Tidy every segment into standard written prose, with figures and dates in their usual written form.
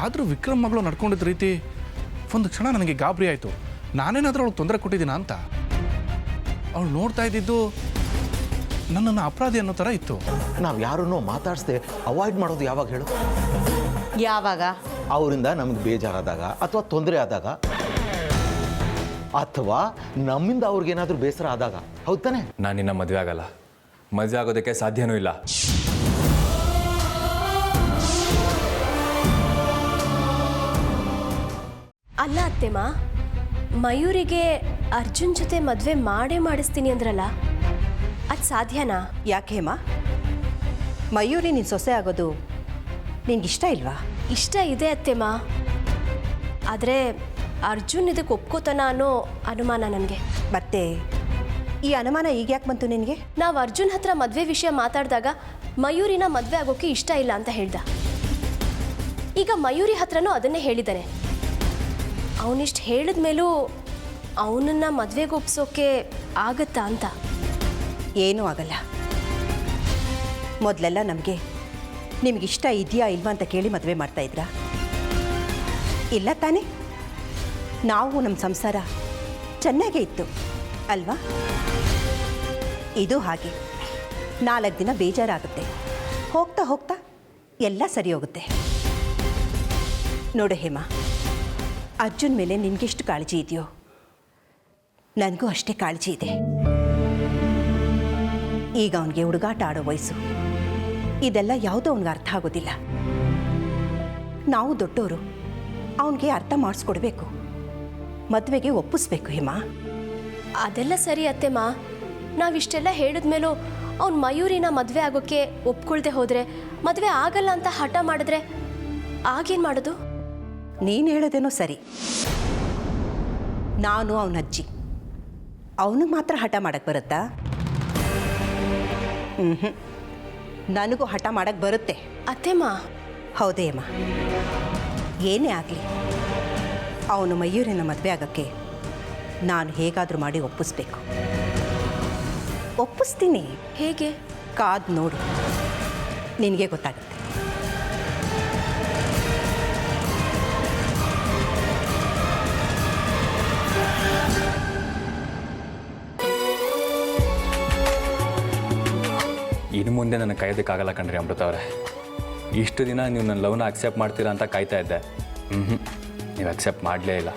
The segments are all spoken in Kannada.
ಆದರೂ ವಿಕ್ರಮ್ ಮಗಳು ನಡ್ಕೊಂಡಿದ್ದ ರೀತಿ ಒಂದು ಕ್ಷಣ ನನಗೆ ಗಾಬರಿ ಆಯಿತು. ನಾನೇನಾದರೂ ಅವಳಿಗೆ ತೊಂದರೆ ಕೊಟ್ಟಿದ್ದೀನ ಅಂತ. ಅವಳು ನೋಡ್ತಾ ಇದ್ದಿದ್ದು ನನ್ನನ್ನು ಅಪರಾಧಿ ಅನ್ನೋ ಥರ ಇತ್ತು. ನಾವು ಯಾರನ್ನೋ ಮಾತಾಡಿಸ್ದೆ ಅವಾಯ್ಡ್ ಮಾಡೋದು ಯಾವಾಗ ಹೇಳು? ಯಾವಾಗ? ಅವರಿಂದ ನಮಗೆ ಬೇಜಾರಾದಾಗ ಅಥವಾ ತೊಂದರೆ ಆದಾಗ, ಅಥವಾ ನಮ್ಮಿಂದ ಅವ್ರಿಗೇನಾದರೂ ಬೇಸರ ಆದಾಗ. ಹೌದು ತಾನೆ? ನಾನು ನಿನ್ನ ಮದುವೆ ಆಗಲ್ಲ. ಮದುವೆ ಆಗೋದಕ್ಕೆ ಸಾಧ್ಯನೂ ಇಲ್ಲ. ಅಲ್ಲ ಅತ್ತೆಮ್ಮ, ಮಯೂರಿಗೆ ಅರ್ಜುನ್ ಜೊತೆ ಮದುವೆ ಮಾಡಿಸ್ತೀನಿ ಅಂದ್ರಲ್ಲ, ಅದು ಸಾಧ್ಯನಾ? ಯಾಕೆಮ್ಮ? ಮಯೂರಿ ನಿನ್ನ ಸೊಸೆ ಆಗೋದು ನಿನ್ಗಿಷ್ಟ ಇಲ್ವಾ? ಇಷ್ಟ ಇದೆ ಅತ್ತೆಮ್ಮ, ಆದರೆ ಅರ್ಜುನ್ ಇದಕ್ಕೆ ಒಪ್ಕೋತಾನ ಅನ್ನೋ ಅನುಮಾನ ನನಗೆ. ಮತ್ತೆ ಈ ಅನುಮಾನ ಈಗ ಯಾಕೆ ಬಂತು ನಿನಗೆ? ನಾವು ಅರ್ಜುನ್ ಹತ್ರ ಮದುವೆ ವಿಷಯ ಮಾತಾಡಿದಾಗ ಮಯೂರಿನ ಮದುವೆ ಆಗೋಕ್ಕೆ ಇಷ್ಟ ಇಲ್ಲ ಅಂತ ಹೇಳ್ದ. ಈಗ ಮಯೂರಿ ಹತ್ರನೂ ಅದನ್ನೇ ಹೇಳಿದ್ದಾನೆ. ಅವನಿಷ್ಟು ಹೇಳಿದ ಮೇಲೂ ಅವನನ್ನು ಮದುವೆಗೆ ಒಪ್ಸೋಕೆ ಆಗತ್ತಾ ಅಂತ. ಏನೂ ಆಗಲ್ಲ. ಮೊದಲೆಲ್ಲ ನಮಗೆ ನಿಮಗಿಷ್ಟ ಇದೆಯಾ ಇಲ್ವಾ ಅಂತ ಕೇಳಿ ಮದುವೆ ಮಾಡ್ತಾಯಿದ್ರಾ? ಇಲ್ಲ ತಾನೇ? ನಾವು ನಮ್ಮ ಸಂಸಾರ ಚೆನ್ನಾಗೇ ಇತ್ತು ಅಲ್ವಾ? ಇದು ಹಾಗೆ 4 ದಿನ ಬೇಜಾರಾಗುತ್ತೆ, ಹೋಗ್ತಾ ಹೋಗ್ತಾ ಎಲ್ಲ ಸರಿ ಹೋಗುತ್ತೆ. ನೋಡು ಹೇಮಾ, ಅರ್ಜುನ್ ಮೇಲೆ ನಿನಗೆಷ್ಟು ಕಾಳಜಿ ಇದೆಯೋ ನನಗೂ ಅಷ್ಟೇ ಕಾಳಜಿ ಇದೆ. ಈಗ ಅವನಿಗೆ ಹುಡುಗಾಟ ಆಡೋ ವಯಸ್ಸು. ಇದೆಲ್ಲ ಯಾವುದೋ ಅವನಿಗೆ ಅರ್ಥ ಆಗೋದಿಲ್ಲ. ನಾವು ದೊಡ್ಡವರು ಅವನಿಗೆ ಅರ್ಥ ಮಾಡಿಸ್ಕೊಡ್ಬೇಕು, ಮದುವೆಗೆ ಒಪ್ಪಿಸ್ಬೇಕು. ಹೇಮಾ, ಅದೆಲ್ಲ ಸರಿ ಅತ್ತೆಮ್ಮ. ನಾವಿಷ್ಟೆಲ್ಲ ಹೇಳಿದ್ಮೇಲೂ ಅವ್ನು ಮಯೂರಿನ ಮದುವೆ ಆಗೋಕ್ಕೆ ಒಪ್ಕೊಳ್ದೆ ಹೋದರೆ, ಮದುವೆ ಆಗಲ್ಲ ಅಂತ ಹಠ ಮಾಡಿದ್ರೆ ಆಗೇನು ಮಾಡೋದು? ನೀನು ಹೇಳೋದೇನೋ ಸರಿ. ನಾನು ಅವನ ಅಜ್ಜಿ, ಅವನಿಗೆ ಮಾತ್ರ ಹಠ ಮಾಡಕ್ಕೆ ಬರುತ್ತಾ? ನನಗೂ ಹಠ ಮಾಡಕ್ಕೆ ಬರುತ್ತೆ ಅತ್ತೆಮ್ಮ. ಹೌದೇ ಅಮ್ಮ? ಏನೇ ಆಗಲಿ, ಅವನು ಮಯೂರಿನ ಮದುವೆ ಆಗೋಕ್ಕೆ ನಾನು ಹೇಗಾದರೂ ಮಾಡಿ ಒಪ್ಪಿಸ್ಬೇಕು. ಒಪ್ಪಿಸ್ತೀನಿ. ಹೇಗೆ? ಕಾದು ನೋಡು, ನಿನಗೆ ಗೊತ್ತಾಗುತ್ತೆ. ಇನ್ನು ಮುಂದೆ ನನಗೆ ಕಾಯೋದಕ್ಕಾಗಲ್ಲ ಕಣ್ರಿ ಅಮೃತ ಅವರೇ. ಇಷ್ಟು ದಿನ ನೀವು ನನ್ನ ಲವ್ನ ಅಕ್ಸೆಪ್ಟ್ ಮಾಡ್ತೀರಾ ಅಂತ ಕಾಯ್ತಾ ಇದ್ದೆ. ನೀವು ಅಕ್ಸೆಪ್ಟ್ ಮಾಡಲೇ ಇಲ್ಲ.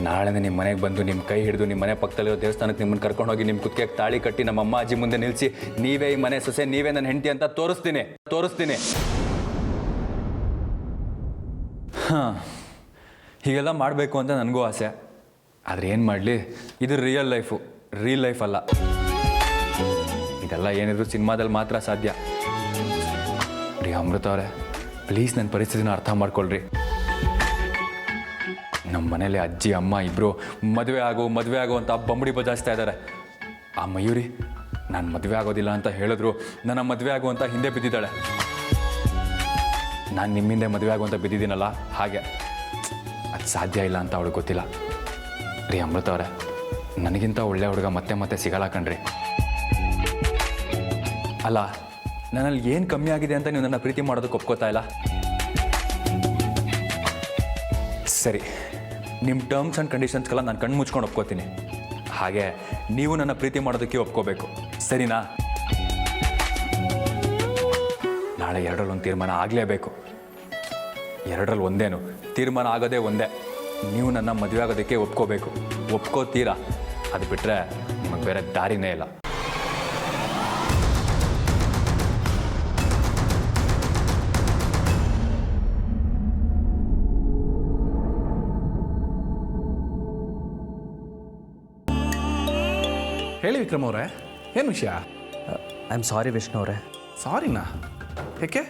ನಾಳೆ ನಿಮ್ಮ ಮನೆಗೆ ಬಂದು ನಿಮ್ಮ ಕೈ ಹಿಡಿದು ನಿಮ್ಮ ಮನೆ ಪಕ್ಕದಲ್ಲಿರೋ ದೇವಸ್ಥಾನಕ್ಕೆ ನಿಮ್ಮನ್ನು ಕರ್ಕೊಂಡು ಹೋಗಿ ನಿಮ್ಮ ಕುತ್ತಿಗೆಗೆ ತಾಳಿ ಕಟ್ಟಿ ನಮ್ಮ ಅಮ್ಮ ಅಜ್ಜಿ ಮುಂದೆ ನಿಲ್ಲಿಸಿ, ನೀವೇ ಈ ಮನೆ ಸೊಸೆ, ನೀವೇ ನನ್ನ ಹೆಂಡತಿ ಅಂತ ತೋರಿಸ್ತೀನಿ. ಹಾಂ, ಹೀಗೆಲ್ಲ ಮಾಡಬೇಕು ಅಂತ ನನಗೂ ಆಸೆ. ಆದರೆ ಏನು ಮಾಡಲಿ, ಇದು ರಿಯಲ್ ಲೈಫ್ ಅಲ್ಲ. ಇದೆಲ್ಲ ಏನಿದ್ರು ಸಿನಿಮಾದಲ್ಲಿ ಮಾತ್ರ ಸಾಧ್ಯ. ರೀ ಅಮೃತ ಅವರೇ, ಪ್ಲೀಸ್ ನನ್ನ ಪರಿಸ್ಥಿತಿನ ಅರ್ಥ ಮಾಡ್ಕೊಳ್ರಿ. ನಮ್ಮ ಮನೇಲಿ ಅಜ್ಜಿ ಅಮ್ಮ ಇಬ್ಬರು ಮದುವೆ ಆಗೋ ಅಂತ ಬಂಬಡಿ ಬಜಾಯಿಸ್ತಾ ಇದ್ದಾರೆ. ಆ ಮಯೂರಿ ನಾನು ಮದುವೆ ಆಗೋದಿಲ್ಲ ಅಂತ ಹೇಳಿದ್ರು ನನ್ನ ಮದುವೆ ಆಗುವಂತ ಹಿಂದೆ ಬಿದ್ದಿದ್ದಾಳೆ. ನಾನು ನಿಮ್ಮಿಂದೆ ಮದುವೆ ಆಗುವಂತ ಬಿದ್ದಿದ್ದೀನಲ್ಲ, ಹಾಗೆ ಅದು ಸಾಧ್ಯ ಇಲ್ಲ ಅಂತ ಅವಳಿಗೆ ಗೊತ್ತಿಲ್ಲ. ರೀ ಅಮೃತ ಅವರೇ, ನನಗಿಂತ ಒಳ್ಳೆ ಹುಡುಗ ಮತ್ತೆ ಸಿಗಲ್ಲ ಕಣ್ರಿ. ಅಲ್ಲ, ನನ್ನಲ್ಲಿ ಏನು ಕಮ್ಮಿ ಆಗಿದೆ ಅಂತ ನೀವು ನನ್ನ ಪ್ರೀತಿ ಮಾಡೋದಕ್ಕೆ ಒಪ್ಕೋತಾ ಇಲ್ಲ? ಸರಿ, ನಿಮ್ಮ ಟರ್ಮ್ಸ್ ಆ್ಯಂಡ್ ಕಂಡೀಷನ್ಸ್ಗೆಲ್ಲ ನಾನು ಕಣ್ಣು ಮುಚ್ಕೊಂಡು ಒಪ್ಕೋತೀನಿ. ಹಾಗೆ ನೀವು ನನ್ನ ಪ್ರೀತಿ ಮಾಡೋದಕ್ಕೆ ಒಪ್ಕೋಬೇಕು, ಸರಿನಾ? ನಾಳೆ 2ರಲ್ಲಿ 1 ತೀರ್ಮಾನ ಆಗಲೇಬೇಕು. 2ರಲ್ಲಿ ಒಂದೇನು, ತೀರ್ಮಾನ ಆಗೋದೇ ಒಂದೇ. ನೀವು ನನ್ನ ಮದುವೆ ಆಗೋದಕ್ಕೆ ಒಪ್ಕೋಬೇಕು. ಒಪ್ಕೋತೀರಾ? ಅದು ಬಿಟ್ಟರೆ ನಿಮಗೆ ಬೇರೆ ದಾರಿನೇ ಇಲ್ಲ. ಹೇಳಿ ವಿಕ್ರಮ್ ಅವರೇ, ಏನು ವಿಷಯ? ಐ ಆಮ್ ಸಾರಿ ವಿಷ್ಣು ಅವರೇ. ಸಾರಿನಾ? ಯಾಕೆ?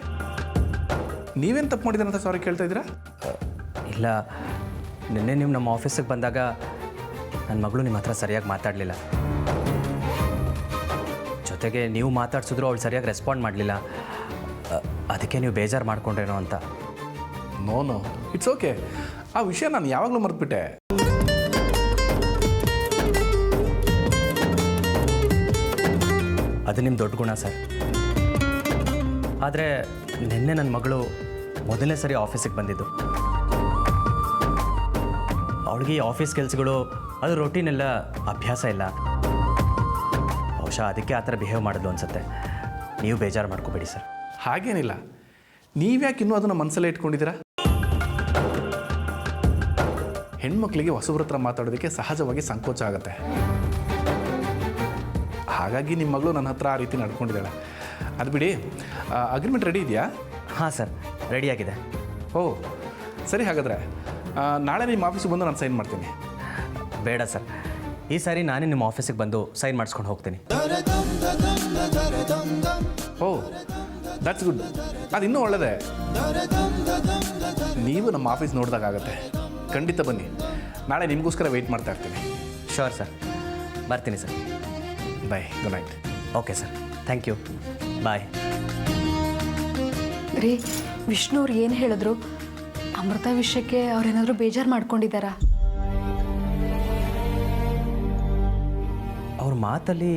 ನೀವೇನು ತಪ್ಪು ಮಾಡಿದ್ದೀರ ಅಂತ ಸಾರಿ ಕೇಳ್ತಾ ಇದ್ದೀರಾ? ಇಲ್ಲ, ನಿನ್ನೆ ನೀವು ನಮ್ಮ ಆಫೀಸಿಗೆ ಬಂದಾಗ ನನ್ನ ಮಗಳು ನಿಮ್ಮ ಹತ್ರ ಸರಿಯಾಗಿ ಮಾತಾಡಲಿಲ್ಲ. ಜೊತೆಗೆ ನೀವು ಮಾತಾಡ್ಸಿದ್ರು ಅವಳು ಸರಿಯಾಗಿ ರೆಸ್ಪಾಂಡ್ ಮಾಡಲಿಲ್ಲ. ಅದಕ್ಕೆ ನೀವು ಬೇಜಾರು ಮಾಡ್ಕೊಂಡ್ರೇನೋ ಅಂತ. No, it's okay. ಆ ವಿಷಯ ನಾನು ಯಾವಾಗಲೂ ಮರೆತುಬಿಟ್ಟೆ. ಅದು ನಿಮ್ಮ ದೊಡ್ಡ ಗುಣ ಸರ್. ಆದರೆ ನಿನ್ನೆ ನನ್ನ ಮಗಳು ಮೊದಲನೇ ಸರಿ ಆಫೀಸಿಗೆ ಬಂದಿದ್ದು. ಅವಳಿಗೆ ಈ ಆಫೀಸ್ ಕೆಲಸಗಳು ಅದು ರೊಟೀನ್ ಎಲ್ಲ ಅಭ್ಯಾಸ ಇಲ್ಲ. ಬಹುಶಃ ಅದಕ್ಕೆ ಆ ಥರ ಬಿಹೇವ್ ಮಾಡಿದ್ಲು ಅನಿಸುತ್ತೆ. ನೀವು ಬೇಜಾರು ಮಾಡ್ಕೋಬೇಡಿ ಸರ್. ಹಾಗೇನಿಲ್ಲ, ನೀವ್ಯಾಕೆ ಇನ್ನೂ ಅದನ್ನು ಮನಸ್ಸಲ್ಲೇ ಇಟ್ಕೊಂಡಿದ್ದೀರಾ? ಹೆಣ್ಮಕ್ಳಿಗೆ ಹೊಸಬ್ರ ಹತ್ರ ಮಾತಾಡೋದಕ್ಕೆ ಸಹಜವಾಗಿ ಸಂಕೋಚ ಆಗುತ್ತೆ. ಹಾಗಾಗಿ ನಿಮ್ಮ ಮಗಳು ನನ್ನ ಹತ್ರ ಆ ರೀತಿ ನಡ್ಕೊಂಡಿದ್ದಾಳೆ. ಅದು ಬಿಡಿ, ಅಗ್ರಿಮೆಂಟ್ ರೆಡಿ ಇದೆಯಾ? ಹಾಂ ಸರ್, ರೆಡಿಯಾಗಿದೆ. ಓ ಸರಿ, ಹಾಗಾದರೆ ನಾಳೆ ನಿಮ್ಮ ಆಫೀಸಿಗೆ ಬಂದು ನಾನು ಸೈನ್ ಮಾಡ್ತೀನಿ. ಬೇಡ ಸರ್, ಈ ಸಾರಿ ನಾನೇ ನಿಮ್ಮ ಆಫೀಸಿಗೆ ಬಂದು ಸೈನ್ ಮಾಡಿಸ್ಕೊಂಡು ಹೋಗ್ತೀನಿ. ಓ ದಟ್ಸ್ ಗುಡ್, ಅದು ಇನ್ನೂ ಒಳ್ಳೆಯದೇ. ನೀವು ನಮ್ಮ ಆಫೀಸ್ ನೋಡಿದಾಗತ್ತೆ. ಖಂಡಿತ ಬನ್ನಿ, ನಾಳೆ ನಿಮಗೋಸ್ಕರ ವೆಯ್ಟ್ ಮಾಡ್ತಾ ಇರ್ತೀನಿ. ಶೋರ್ ಸರ್, ಬರ್ತೀನಿ sir. Bye, good night. Okay sir, thank you, bye. ರೀ, ವಿಷ್ಣು ಅವ್ರು ಏನು ಹೇಳಿದ್ರು? ಅಮೃತ ವಿಷಯಕ್ಕೆ ಅವ್ರೇನಾದರೂ ಬೇಜಾರು ಮಾಡ್ಕೊಂಡಿದ್ದಾರಾ? ಅವ್ರ ಮಾತಲ್ಲಿ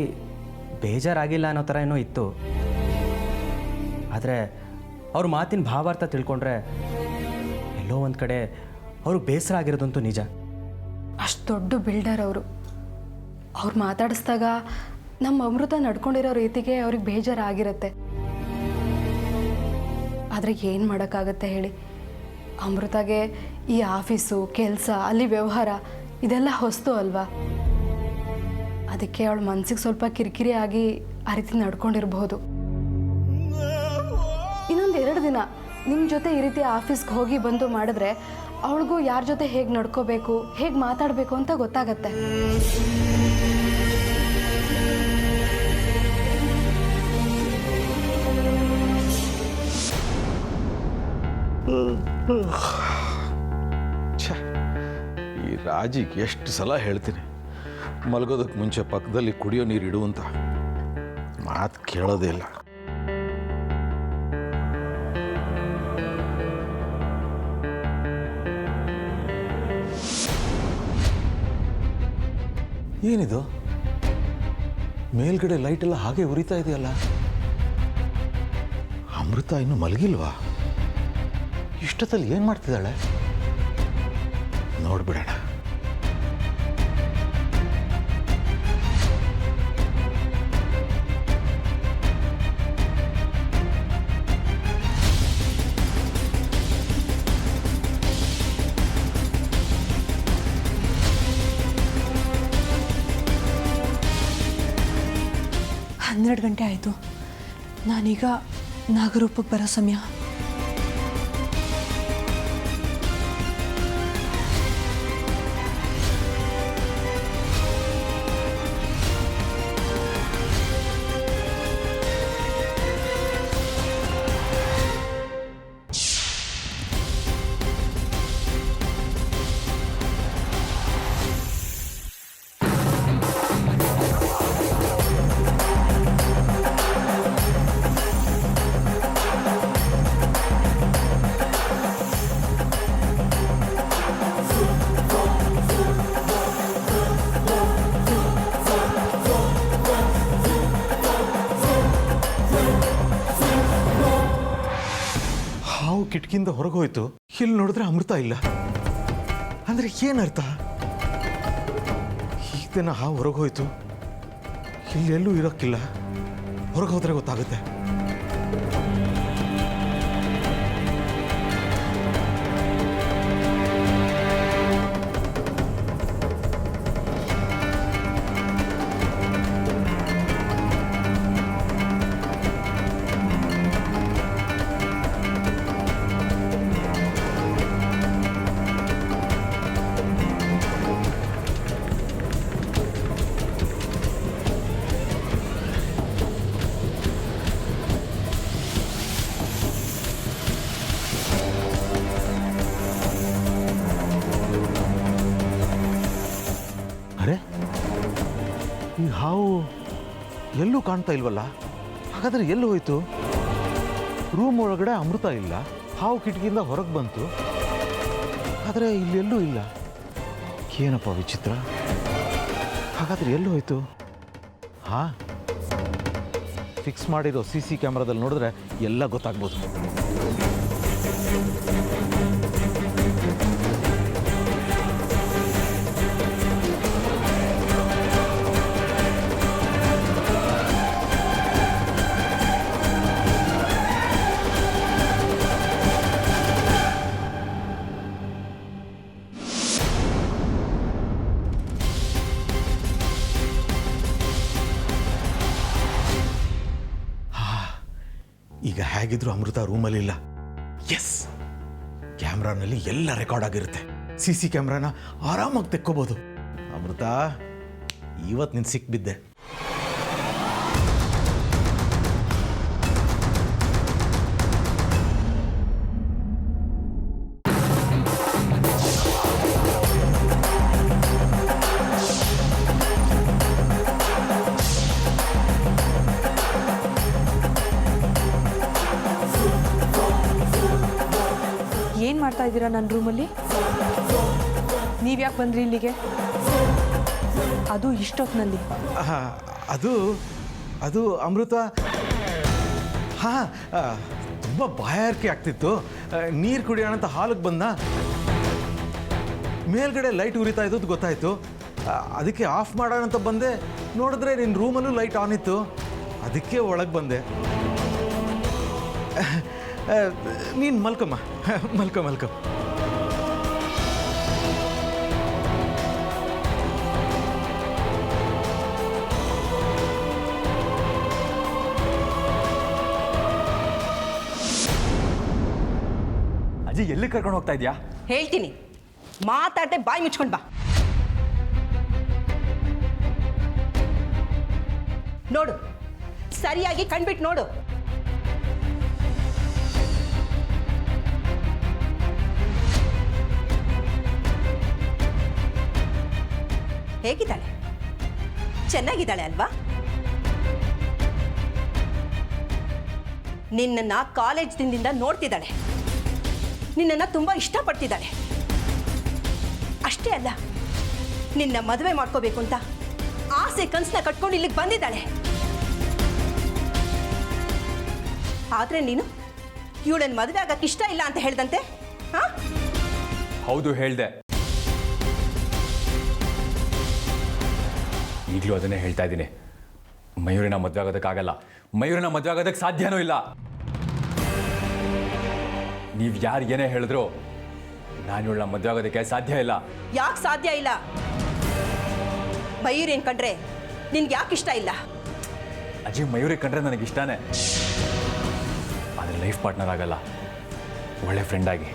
ಬೇಜಾರಾಗಿಲ್ಲ ಅನ್ನೋ ಥರ ಏನೋ ಇತ್ತು. ಆದರೆ ಅವ್ರ ಮಾತಿನ ಭಾವಾರ್ಥ ತಿಳ್ಕೊಂಡ್ರೆ ಎಲ್ಲೋ ಒಂದು ಕಡೆ ಅವ್ರಿಗೆ ಬೇಸರ ಆಗಿರೋದಂತೂ ನಿಜ. ಅಷ್ಟು ದೊಡ್ಡ ಬಿಲ್ಡರ್ ಅವರು. ಅವ್ರು ಮಾತಾಡಿಸಿದಾಗ ನಮ್ಮ ಅಮೃತ ನಡ್ಕೊಂಡಿರೋ ರೀತಿಗೆ ಅವ್ರಿಗೆ ಬೇಜಾರಾಗಿರುತ್ತೆ. ಆದರೆ ಏನು ಮಾಡೋಕ್ಕಾಗತ್ತೆ ಹೇಳಿ? ಅಮೃತಗೆ ಈ ಆಫೀಸು, ಕೆಲಸ, ಅಲ್ಲಿ ವ್ಯವಹಾರ ಇದೆಲ್ಲ ಹೊಸ್ತು ಅಲ್ವಾ? ಅದಕ್ಕೆ ಅವಳ ಮನಸ್ಸಿಗೆ ಸ್ವಲ್ಪ ಕಿರಿಕಿರಿ ಆಗಿ ಆ ರೀತಿ ನಡ್ಕೊಂಡಿರಬಹುದು. ಇನ್ನೊಂದು 2 ದಿನ ನಿಮ್ಮ ಜೊತೆ ಈ ರೀತಿ ಆಫೀಸ್ಗೆ ಹೋಗಿ ಬಂದು ಮಾಡಿದ್ರೆ ಅವಳಿಗೂ ಯಾರ ಜೊತೆ ಹೇಗೆ ನಡ್ಕೋಬೇಕು, ಹೇಗೆ ಮಾತಾಡಬೇಕು ಅಂತ ಗೊತ್ತಾಗತ್ತೆ. ಈ ರಾಜಿಗೆ ಎಷ್ಟು ಸಲ ಹೇಳ್ತೀನಿ, ಮಲಗೋದಕ್ಕೆ ಮುಂಚೆ ಪಕ್ಕದಲ್ಲಿ ಕುಡಿಯೋ ನೀರು ಇಡು ಅಂತ. ಮಾತು ಕೇಳೋದೇ ಇಲ್ಲ. ಏನಿದು ಮೇಲ್ಗಡೆ ಲೈಟ್ ಎಲ್ಲ ಹಾಗೆ ಉರಿತಾ ಇದೆಯಲ್ಲ? ಅಮೃತ ಇನ್ನು ಮಲಗಿಲ್ವಾ? ಇಷ್ಟೊತ್ತಲ್ಲಿ ಏನು ಮಾಡ್ತಿದ್ದಾಳೆ? ನೋಡ್ಬಿಡೋಣ. ಹನ್ನೆರಡು ಗಂಟೆ ಆಯಿತು. ನಾನೀಗ ನಾಗರೂಪಕ್ಕೆ ಬರೋ ಸಮಯ. ಕಿಟಕಿಯಿಂದ ಹೊರಗೆ ಹೋಯ್ತು. ಇಲ್ಲಿ ನೋಡಿದ್ರೆ ಅಮೃತ ಇಲ್ಲ ಅಂದ್ರೆ ಏನರ್ಥ? ಈಗ ದಿನ ಹೊರಗೆ ಹೋಯ್ತು, ಇಲ್ಲಿ ಎಲ್ಲೂ ಇರೋಕ್ಕಿಲ್ಲ. ಹೊರಗೆ ಹೋದ್ರೆ ಗೊತ್ತಾಗುತ್ತೆ. ಈ ಹಾವು ಎಲ್ಲೂ ಕಾಣ್ತಾ ಇಲ್ವಲ್ಲ? ಹಾಗಾದ್ರೆ ಎಲ್ಲೂ ಹೋಯ್ತು? ರೂಮ್ ಒಳಗಡೆ ಅಮೃತ ಇಲ್ಲ, ಹಾವು ಕಿಟಕಿಯಿಂದ ಹೊರಗೆ ಬಂತು, ಆದರೆ ಇಲ್ಲೆಲ್ಲೂ ಇಲ್ಲ. ಏನಪ್ಪ ವಿಚಿತ್ರ? ಹಾಗಾದ್ರೆ ಎಲ್ಲೂ ಹೋಯ್ತು? ಹಾಂ, ಫಿಕ್ಸ್ ಮಾಡಿರೋ CC ಕ್ಯಾಮ್ರಾದಲ್ಲಿ ನೋಡಿದ್ರೆ ಎಲ್ಲ ಗೊತ್ತಾಗ್ಬೋದು. ಈಗ ಹೇಗಿದ್ರು ಅಮೃತ ರೂಮಲ್ಲಿಲ್ಲ. ಎಸ್, ಕ್ಯಾಮ್ರಾನಲ್ಲಿ ಎಲ್ಲ ರೆಕಾರ್ಡ್ ಆಗಿರುತ್ತೆ. CC ಕ್ಯಾಮ್ರಾನ ಆರಾಮಾಗಿ ತೆಕ್ಕೋಬೋದು. ಅಮೃತ, ಇವತ್ತು ನೀನು ಸಿಕ್ಬಿದ್ದೆ. ಏನು ಮಾಡ್ತಾ ಇದ್ದೀರಾ ನನ್ನ ರೂಮಲ್ಲಿ? ನೀವು ಯಾಕೆ ಬಂದ್ರಿ ಇಲ್ಲಿಗೆ? ಅದು ಇಷ್ಟೊತ್ತಿನಲ್ಲಿ? ಅದು ಅಮೃತ, ಹಾಂ, ತುಂಬ ಬಾಯಾರಿಕೆ ಆಗ್ತಿತ್ತು. ನೀರು ಕುಡಿಯೋಣ ಅಂತ ಹಾಲಿಗೆ ಬಂದ. ಮೇಲ್ಗಡೆ ಲೈಟ್ ಉರಿತಾ ಇದ್ದದ್ದು ಗೊತ್ತಾಯಿತು. ಅದಕ್ಕೆ ಆಫ್ ಮಾಡೋಣ ಅಂತ ಬಂದೆ. ನೋಡಿದ್ರೆ ನಿನ್ನ ರೂಮಲ್ಲೂ ಲೈಟ್ ಆನ್ ಇತ್ತು. ಅದಕ್ಕೆ ಒಳಗೆ ಬಂದೆ. ನೀನು ಮಲ್ಕಮ್ಮ, ಮಲ್ಕೊ. ಅಜ್ಜಿ, ಎಲ್ಲಿ ಕರ್ಕೊಂಡು ಹೋಗ್ತಾ ಇದೆಯಾ? ಹೇಳ್ತೀನಿ, ಮಾತಾಡದೆ ಬಾಯಿ ಮುಚ್ಕೊಂಡು ಬಾ. ನೋಡು, ಸರಿಯಾಗಿ ಕಣ್ಬಿಟ್ಟು ನೋಡು. ಹೇಗಿದ್ದಾಳೆ? ಚೆನ್ನಾಗಿದ್ದಾಳೆ ಅಲ್ವಾ? ನಿನ್ನನ್ನ ಕಾಲೇಜ್ ದಿನದಿಂದ ನೋಡ್ತಿದ್ದಾಳೆ. ನಿನ್ನನ್ನ ತುಂಬಾ ಇಷ್ಟಪಡ್ತಿದ್ದಾಳೆ. ಅಷ್ಟೇ ಅಲ್ಲ, ನಿನ್ನ ಮದುವೆ ಮಾಡ್ಕೋಬೇಕು ಅಂತ ಆಸೆ ಕನಸನ್ನ ಕಟ್ಕೊಂಡು ಇಲ್ಲಿಗೆ ಬಂದಿದ್ದಾಳೆ. ಆದ್ರೆ ನೀನು ಇವಳನ್ನ ಮದುವೆ ಆಗಕ್ಕೆ ಇಷ್ಟ ಇಲ್ಲ ಅಂತ ಹೇಳ್ದಂತೆ. ಹೌದು, ಹೇಳ್ದೆ. ಈಗಲೂ ಅದನ್ನೇ ಹೇಳ್ತಾ ಇದ್ದೀನಿ. ಮಯೂರಿನ ಮದುವೆ ಆಗೋದಕ್ಕಾಗಲ್ಲ. ಮಯೂರಿನ ಮದುವೆ ಆಗೋದಕ್ಕೆ ಸಾಧ್ಯನೂ ಇಲ್ಲ. ನೀವು ಯಾರು ಏನೇ ಹೇಳಿದ್ರು ನಾನು ಇವಳನ್ನ ಮದುವೆ ಆಗೋದಕ್ಕೆ ಸಾಧ್ಯ ಇಲ್ಲ. ಯಾಕೆ ಸಾಧ್ಯ ಇಲ್ಲ? ಮಯೂರಿ ಏನ್ ಕಂಡ್ರೆ ನಿನ್ಗೆ ಯಾಕೆ ಇಷ್ಟ ಇಲ್ಲ? ಅಜ್ಜಿ, ಮಯೂರಿ ಕಂಡ್ರೆ ನನಗೆ ಇಷ್ಟನೇ. ಆದರೆ ಲೈಫ್ ಪಾರ್ಟ್ನರ್ ಆಗಲ್ಲ, ಒಳ್ಳೆ ಫ್ರೆಂಡ್ ಆಗಿ.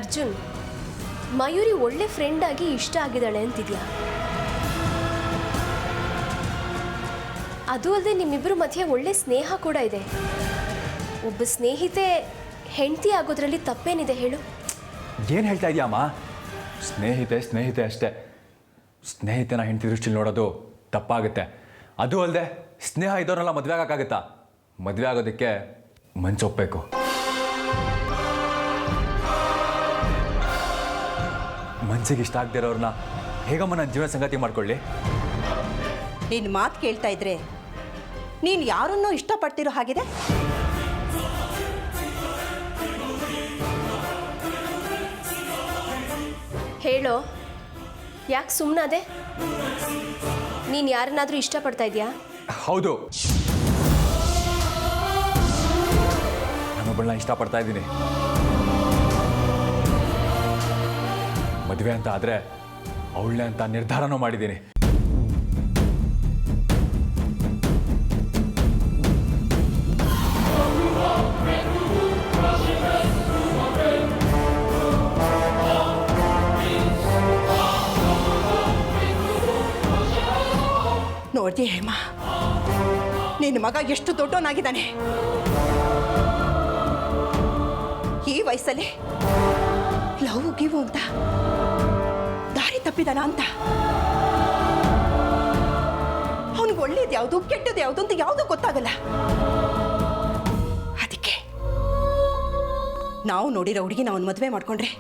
ಅರ್ಜುನ್, ಮಯೂರಿ ಒಳ್ಳೆ ಫ್ರೆಂಡ್ ಆಗಿ ಇಷ್ಟ ಆಗಿದ್ದಾಳೆ ಅಂತಿದ್ಯಾ? ಅದು ಅಲ್ಲದೆ ನಿಮ್ಮಿಬ್ಬರ ಮಧ್ಯೆ ಒಳ್ಳೆ ಸ್ನೇಹ ಕೂಡ ಇದೆ. ಒಬ್ಬ ಸ್ನೇಹಿತೆ ಹೆಂಡತಿ ಆಗೋದ್ರಲ್ಲಿ ತಪ್ಪೇನಿದೆ ಹೇಳು? ಏನು ಹೇಳ್ತಾ ಇದೆಯಾ ಅಮ್ಮ? ಸ್ನೇಹಿತೆ ಅಷ್ಟೇ. ಸ್ನೇಹಿತನ ಹೆಂಡತಿ ದೃಷ್ಟಿಲಿ ನೋಡೋದು ತಪ್ಪಾಗುತ್ತೆ. ಅದು ಅಲ್ಲದೆ ಸ್ನೇಹ ಇದ್ದವ್ರನ್ನೆಲ್ಲ ಮದುವೆ ಆಗೋಕ್ಕಾಗತ್ತಾ? ಮದುವೆ ಆಗೋದಕ್ಕೆ ಮನ್ಸೊಪ್ಪಬೇಕು. ಮನ್ಸಿಗೆ ಇಷ್ಟ ಆಗದಿರೋರನ್ನ ಹೇಗಮ್ಮ ನನ್ನ ಜೀವನ ಸಂಗಾತಿ ಮಾಡ್ಕೊಳ್ಳಿ? ನಿನ್ನ ಮಾತು ಕೇಳ್ತಾ ಇದ್ರೆ ನೀನು ಯಾರನ್ನೋ ಇಷ್ಟಪಡ್ತಿರೋ ಹಾಗಿದೆ. ಹೇಳೋ, ಯಾಕೆ ಸುಮ್ಮನಾದೆ? ನೀನು ಯಾರನ್ನಾದರೂ ಇಷ್ಟಪಡ್ತಾ ಇದೆಯಾ? ಹೌದು, ನಾನೊಬ್ಬಳನ್ನ ಇಷ್ಟಪಡ್ತಾ ಇದ್ದೀನಿ. ಮದುವೆ ಅಂತ ಆದರೆ ಅವಳನ್ನೇ ಅಂತ ನಿರ್ಧಾರನೂ ಮಾಡಿದ್ದೀನಿ. ನೋಡ್ದಿ ಹೇಮಾ, ನಿನ್ನ ಮಗ ಎಷ್ಟು ದೊಡ್ಡವನಾಗಿದ್ದಾನೆ. ಈ ವಯಸ್ಸಲ್ಲಿ ಲವ್ ಗಿವ್ ಅಂತ ದಾರಿ ತಪ್ಪಿದಾನ ಅಂತ. ಅವನಿಗೆ ಒಳ್ಳೇದು ಯಾವುದು ಕೆಟ್ಟದ್ದು ಯಾವುದು ಅಂತ ಯಾವುದು ಗೊತ್ತಾಗಲ್ಲ. ಅದಕ್ಕೆ ನಾವು ನೋಡಿರೋ ಹುಡುಗಿನ ಅವನು ಮದುವೆ ಮಾಡ್ಕೊಂಡ್ರೆ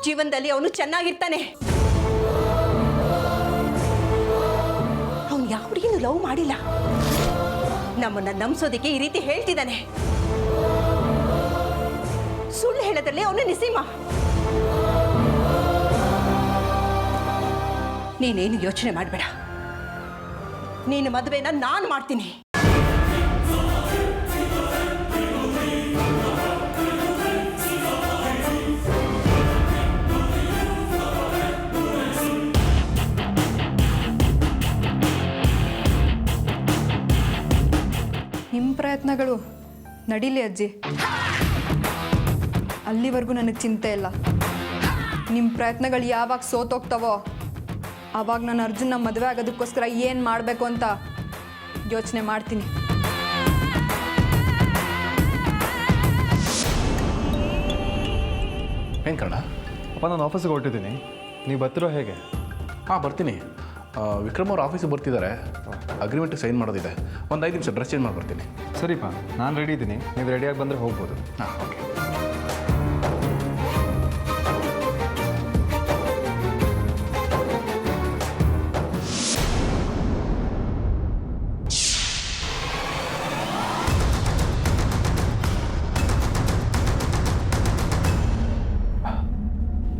ಜೀವನದಲ್ಲಿ ಅವನು ಚೆನ್ನಾಗಿರ್ತಾನೆ. ಅವನು ಯಾವ ಹುಡುಗಿನೂ ಲವ್ ಮಾಡಿಲ್ಲ. ನಮ್ಮನ್ನ ನಂಬಿಸೋದಕ್ಕೆ ಈ ರೀತಿ ಹೇಳ್ತಿದ್ದಾನೆ. ಹೇಳೋದ್ರಲ್ಲಿ ಅವನು ನಿಸೀಮ. ನೀನೇನು ಯೋಚನೆ ಮಾಡಬೇಡ. ನೀನು ಮದುವೆನ ನಾನು ಮಾಡ್ತೀನಿ. ನಿಮ್ಮ ಪ್ರಯತ್ನಗಳು ನಡೀಲಿ ಅಜ್ಜಿ. ಅಲ್ಲಿವರೆಗೂ ನನಗೆ ಚಿಂತೆ ಇಲ್ಲ. ನಿಮ್ಮ ಪ್ರಯತ್ನಗಳು ಯಾವಾಗ ಸೋತೋಗ್ತಾವೋ ಆವಾಗ ನಾನು ಅರ್ಜುನ್ನ ಮದುವೆ ಆಗೋದಕ್ಕೋಸ್ಕರ ಏನು ಮಾಡಬೇಕು ಅಂತ ಯೋಚನೆ ಮಾಡ್ತೀನಿ. ಏನು ಕಣ? ಅಪ್ಪ ನಾನು ಆಫೀಸಿಗೆ ಹೊರಟಿದ್ದೀನಿ, ನೀವು ಬರ್ತಿರೋ ಹೇಗೆ? ಹಾಂ ಬರ್ತೀನಿ. ವಿಕ್ರಮ್ ಅವ್ರ ಆಫೀಸಿಗೆ ಬರ್ತಿದ್ದಾರೆ. ಅಗ್ರಿಮೆಂಟಿಗೆ ಸೈನ್ ಮಾಡೋದಿದೆ. ಒಂದು 5 ನಿಮಿಷ ಡ್ರೆಸ್ ಚೇಂಜ್ ಮಾಡಿ ಬರ್ತೀನಿ. ಸರಿಪ್ಪ, ನಾನು ರೆಡಿ ಇದ್ದೀನಿ, ನೀವು ರೆಡಿಯಾಗಿ ಬಂದರೆ ಹೋಗ್ಬೋದು. ಹಾಂ ಓಕೆ.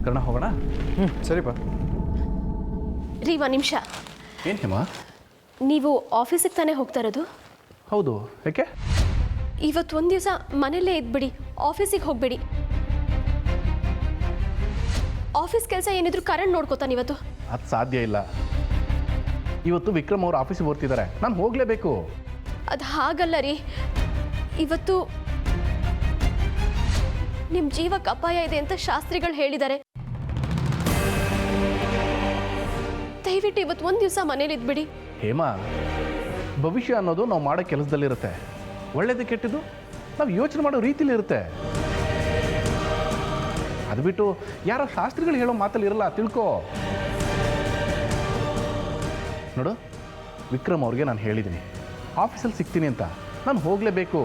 ಕರ್ಣ ಹೋಗೋಣ? ಸರಿಪ್ಪ. ರೀ ಒಂದು ನಿಮಿಷ. ಏನು ಹೇಮ? ನೀವು ಆಫೀಸಿಗೆ ತಾನೇ ಹೋಗ್ತಾ ಇರೋದು? ಹೌದು, ಯಾಕೆ? ಇವತ್ತು ಒಂದು ದಿವಸ ಮನೆಯಲ್ಲೇ ಇದ್ಬಿಡಿ, ಆಫೀಸಿಗೆ ಹೋಗಬೇಡಿ. ಆಫೀಸ್ ಕೆಲಸ ಏನಿದ್ರು ಕರಣ್ ನೋಡ್ಕೋತಾನೆ ಇವತ್ತು. ಅದು ಸಾಧ್ಯ ಇಲ್ಲ. ಇವತ್ತು ವಿಕ್ರಮ್ ಅವ್ರು ಆಫೀಸಿಗೆ ಬರ್ತಿದ್ದಾರೆ, ನಾನು ಹೋಗಲೇಬೇಕು. ಅದು ಹಾಗಲ್ಲ ರೀ. ಇವತ್ತು ನಿಮ್ಮ ಜೀವಕ್ಕೆ ಅಪಾಯ ಇದೆ ಅಂತ ಶಾಸ್ತ್ರಿಗಳು ಹೇಳಿದ್ದಾರೆ. ದಯವಿಟ್ಟು ಇವತ್ತು ಒಂದು ದಿವಸ ಮನೇಲಿ ಇದ್ಬಿಡಿ. ಹೇಮ, ಭವಿಷ್ಯ ಅನ್ನೋದು ನಾವು ಮಾಡೋ ಕೆಲಸದಲ್ಲಿರುತ್ತೆ. ಒಳ್ಳೇದು ಕೆಟ್ಟದ್ದು ನಾವು ಯೋಚನೆ ಮಾಡೋ ರೀತಿಲಿ ಇರುತ್ತೆ. ಅದು ಬಿಟ್ಟು ಯಾರೋ ಶಾಸ್ತ್ರಿಗಳು ಹೇಳೋ ಮಾತಲ್ಲಿ ಇರಲ್ಲ, ತಿಳ್ಕೊ. ನೋಡು, ವಿಕ್ರಮ್ ಅವ್ರಿಗೆ ನಾನು ಹೇಳಿದ್ದೀನಿ ಆಫೀಸಲ್ಲಿ ಸಿಗ್ತೀನಿ ಅಂತ. ನಾನು ಹೋಗಲೇಬೇಕು.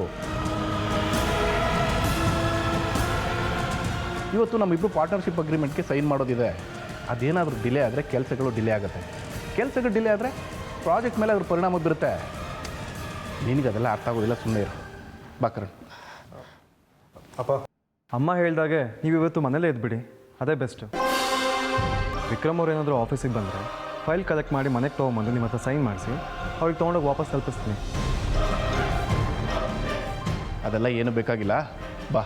ಇವತ್ತು ನಮ್ಮಿಬ್ಬರು ಪಾರ್ಟ್ನರ್ಶಿಪ್ ಅಗ್ರಿಮೆಂಟ್ಗೆ ಸೈನ್ ಮಾಡೋದಿದೆ. ಅದೇನಾದರೂ ಡಿಲೇ ಆದರೆ ಕೆಲಸಗಳು ಡಿಲೇ ಆಗುತ್ತೆ. ಕೆಲಸಗಳು ಡಿಲೇ ಆದರೆ ಪ್ರಾಜೆಕ್ಟ್ ಮೇಲೆ ಅದ್ರ ಪರಿಣಾಮ ಬೀರುತ್ತೆ. ನಿನಗೆ ಅದೆಲ್ಲ ಅರ್ಥ ಆಗೋದಿಲ್ಲ, ಸುಮ್ಮನೆ ಇರು. ಬಾಕರಣ್. ಅಪ್ಪ, ಅಮ್ಮ ಹೇಳ್ದಾಗೆ ನೀವು ಇವತ್ತು ಮನೇಲೇ ಇದ್ಬಿಡಿ, ಅದೇ ಬೆಸ್ಟು. ವಿಕ್ರಮ್ ಅವ್ರು ಏನಾದರೂ ಆಫೀಸಿಗೆ ಬಂದರೆ ಫೈಲ್ ಕಲೆಕ್ಟ್ ಮಾಡಿ ಮನೆಗೆ ತೊಗೊಂಬಂದು ನಿಮ್ಮ ಹತ್ರ ಸೈನ್ ಮಾಡಿಸಿ ಅವ್ರಿಗೆ ತೊಗೊಂಡೋಗಿ ವಾಪಸ್ ತಲುಪಿಸ್ತೀನಿ. ಅದೆಲ್ಲ ಏನು ಬೇಕಾಗಿಲ್ಲ, ಬಾ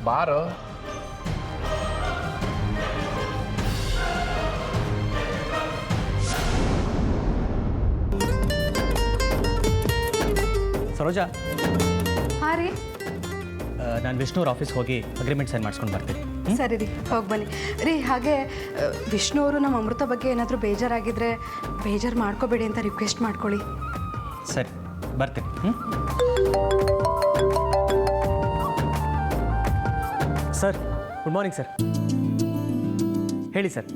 ಬಾರೋ. ಸರೋಜಾ, ಹಾಂ ರೀ. ನಾನು ವಿಷ್ಣು ಅವ್ರ ಆಫೀಸ್ಗೆ ಹೋಗಿ ಅಗ್ರಿಮೆಂಟ್ ಸೈನ್ ಮಾಡಿಸ್ಕೊಂಡು ಬರ್ತೀನಿ. ಸರಿ ರೀ, ಹೋಗಿ ಬನ್ನಿ ರೀ. ಹಾಗೆ ವಿಷ್ಣು ಅವರು ನಮ್ಮ ಅಮೃತ ಬಗ್ಗೆ ಏನಾದರೂ ಬೇಜಾರಾಗಿದ್ದರೆ ಬೇಜಾರು ಮಾಡ್ಕೋಬೇಡಿ ಅಂತ ರಿಕ್ವೆಸ್ಟ್ ಮಾಡ್ಕೊಳ್ಳಿ. ಸರಿ, ಬರ್ತೀನಿ. Sir, good morning sir. ಹೇಳಿ ಸರ್.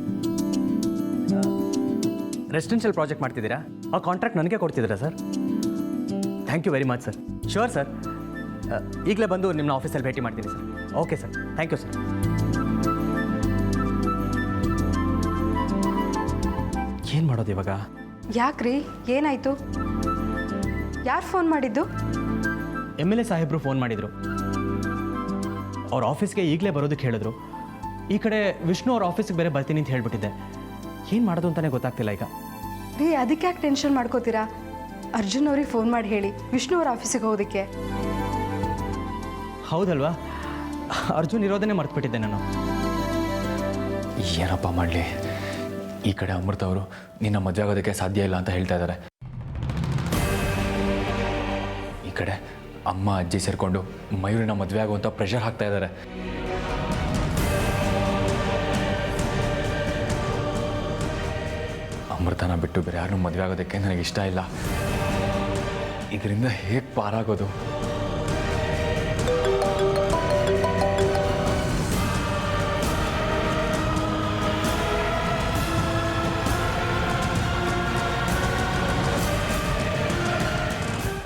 ರೆಸಿಡೆನ್ಷಿಯಲ್ ಪ್ರಾಜೆಕ್ಟ್ ಮಾಡ್ತಿದ್ದೀರಾ? ಆ ಕಾಂಟ್ರಾಕ್ಟ್ ನನಗೆ ಕೊಡ್ತಿದ್ದೀರಾ sir? Thank you very much sir. Sure sir, ಈಗಲೇ ಬಂದು ನಿಮ್ಮ ಆಫೀಸಲ್ಲಿ ಭೇಟಿ ಮಾಡ್ತೀನಿ sir. Okay sir, thank you sir. ಏನು ಮಾಡೋದು ಇವಾಗ? ಯಾಕ್ರಿ, ಏನಾಯಿತು? ಯಾರು ಫೋನ್ ಮಾಡಿದ್ದು? MLA ಸಾಹೇಬರು ಫೋನ್ ಮಾಡಿದರು. ಅವ್ರ ಆಫೀಸ್ಗೆ ಈಗಲೇ ಬರೋದಕ್ಕೆ ಹೇಳಿದ್ರು. ಈ ಕಡೆ ವಿಷ್ಣು ಅವ್ರ ಆಫೀಸಿಗೆ ಬೇರೆ ಬರ್ತೀನಿ ಅಂತ ಹೇಳ್ಬಿಟ್ಟಿದ್ದೆ. ಏನು ಮಾಡೋದು ಅಂತಲೇ ಗೊತ್ತಾಗ್ತಿಲ್ಲ ಈಗ. ರೀ, ಅದಕ್ಕೆ ಯಾಕೆ ಟೆನ್ಷನ್ ಮಾಡ್ಕೋತೀರಾ? ಅರ್ಜುನ್ ಅವ್ರಿಗೆ ಫೋನ್ ಮಾಡಿ ಹೇಳಿ ವಿಷ್ಣು ಅವ್ರ ಆಫೀಸಿಗೆ ಹೋಗೋದಕ್ಕೆ. ಹೌದಲ್ವಾ? ಅರ್ಜುನ್ ಇರೋದನ್ನೇ ಮರ್ತ್ಬಿಟ್ಟಿದ್ದೆ ನಾನು. ಏನಪ್ಪ ಮಾಡಲಿ? ಈ ಕಡೆ ಅಮೃತ ಅವರು ನಿನ್ನ ಮದುವೆ ಆಗೋದಕ್ಕೆ ಸಾಧ್ಯ ಇಲ್ಲ ಅಂತ ಹೇಳ್ತಾ ಇದ್ದಾರೆ. ಈ ಕಡೆ ಅಮ್ಮ ಅಜ್ಜಿ ಸೇರಿಕೊಂಡು ಮಯೂರಿನ ಮದುವೆ ಆಗುವಂಥ ಪ್ರೆಷರ್ ಹಾಕ್ತಾ ಇದ್ದಾರೆ. ಅಮೃತನ ಬಿಟ್ಟು ಬೇರೆ ಯಾರನ್ನೂ ಮದುವೆ ಆಗೋದಕ್ಕೆ ನನಗೆ ಇಷ್ಟ ಇಲ್ಲ. ಇದರಿಂದ ಹೇಗೆ ಪಾರಾಗೋದು?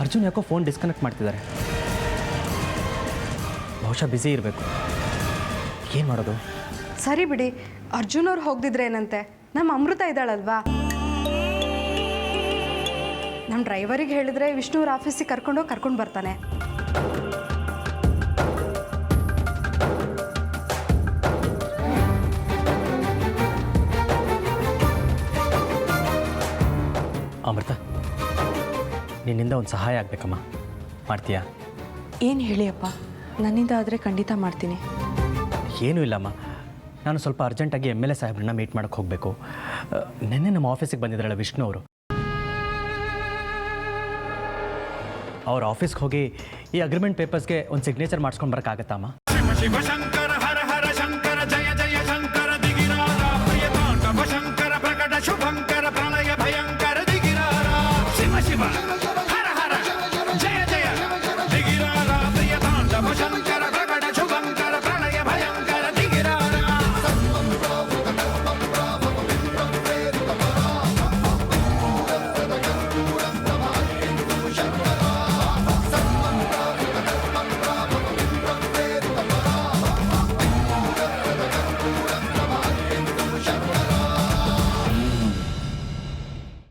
ಅರ್ಜುನ್ ಯಾಕೋ ಫೋನ್ ಡಿಸ್ಕನೆಕ್ಟ್ ಮಾಡ್ತಿದ್ದಾರೆ. ಬಹುಶಃ ಬ್ಯುಸಿ ಇರಬೇಕು. ಏನು ಮಾಡೋದು? ಸರಿ ಬಿಡಿ, ಅರ್ಜುನ್ ಅವ್ರು ಹೋಗ್ದಿದ್ರೆ ಏನಂತೆ, ನಮ್ಮ ಅಮೃತ ಇದ್ದಾಳಲ್ವಾ. ನಮ್ಮ ಡ್ರೈವರಿಗೆ ಹೇಳಿದ್ರೆ ವಿಷ್ಣು ಅವ್ರ ಆಫೀಸಿಗೆ ಕರ್ಕೊಂಡು ಬರ್ತಾನೆ. ನಿನ್ನಿಂದ ಒಂದು ಸಹಾಯ ಆಗಬೇಕಮ್ಮ, ಮಾಡ್ತೀಯಾ? ಏನು ಹೇಳಿ ಅಪ್ಪ, ನನ್ನಿಂದ ಆದರೆ ಖಂಡಿತ ಮಾಡ್ತೀನಿ. ಏನೂ ಇಲ್ಲಮ್ಮ, ನಾನು ಸ್ವಲ್ಪ ಅರ್ಜೆಂಟಾಗಿ MLA ಸಾಹೇಬ್ರನ್ನ ಮೀಟ್ ಮಾಡೋಕ್ಕೆ ಹೋಗಬೇಕು. ನಿನ್ನೆ ನಮ್ಮ ಆಫೀಸಿಗೆ ಬಂದಿದ್ರಲ್ಲ ವಿಷ್ಣು ಅವರು, ಅವ್ರ ಆಫೀಸ್ಗೆ ಹೋಗಿ ಈ ಅಗ್ರಿಮೆಂಟ್ ಪೇಪರ್ಸ್ಗೆ ಒಂದು ಸಿಗ್ನೇಚರ್ ಮಾಡಿಸ್ಕೊಂಡು ಬರೋಕ್ಕಾಗತ್ತಮ್ಮ? ಶಿವ ಶಂಕರ